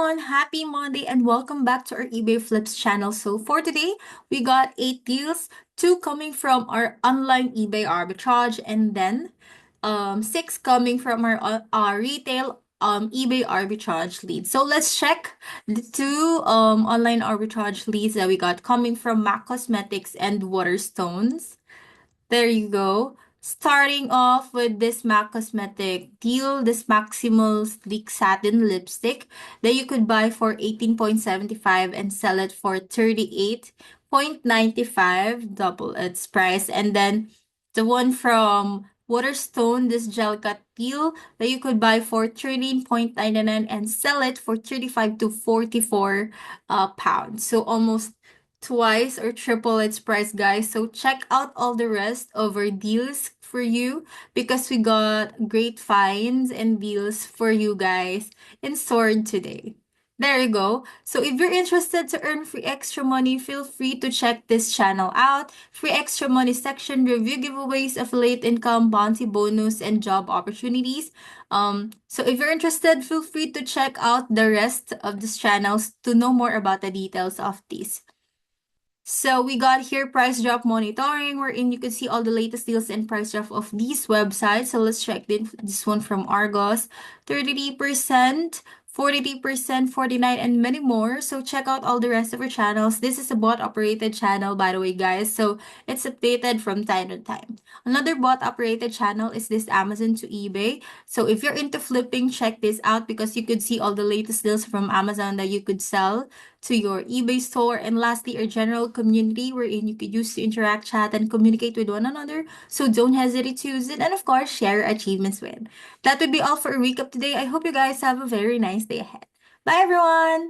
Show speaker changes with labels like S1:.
S1: everyone, happy Monday and welcome back to our eBay Flips channel. So for today, we got 8 deals, 2 coming from our online eBay arbitrage and then 6 coming from our retail eBay arbitrage leads. So let's check the 2 online arbitrage leads that we got coming from MAC Cosmetics and Waterstones. There you go. Starting off with this MAC Cosmetic deal, this Maximal Sleek Satin Lipstick that you could buy for 18.75 and sell it for 38.95, double its price. And then the one from Waterstone, this Gel Cut deal that you could buy for 13.99 and sell it for 35 to 44 pounds. So almost twice or triple its price, guys. So check out all the rest of our deals for you because we got great finds and deals for you guys in store today. There you go. So if you're interested to earn free extra money, feel free to check this channel out. Free extra money section, review giveaways, affiliate income, bounty bonus, and job opportunities. So if you're interested, feel free to check out the rest of these channels to know more about the details of these. So we got here price drop monitoring, wherein you can see all the latest deals and price drop of these websites. So let's check this one from Argos, 33%, 43%, 49, and many more. So check out all the rest of our channels. This is a bot operated channel, by the way, guys. So it's updated from time to time. Another bot operated channel is this Amazon to eBay. So if you're into flipping, check this out because you could see all the latest deals from Amazon that you could sell to your eBay store. And lastly, our general community wherein you could use to interact, chat, and communicate with one another. So don't hesitate to use it and of course share your achievements with. That would be all for a recap today. I hope you guys have a very nice day ahead. Bye everyone!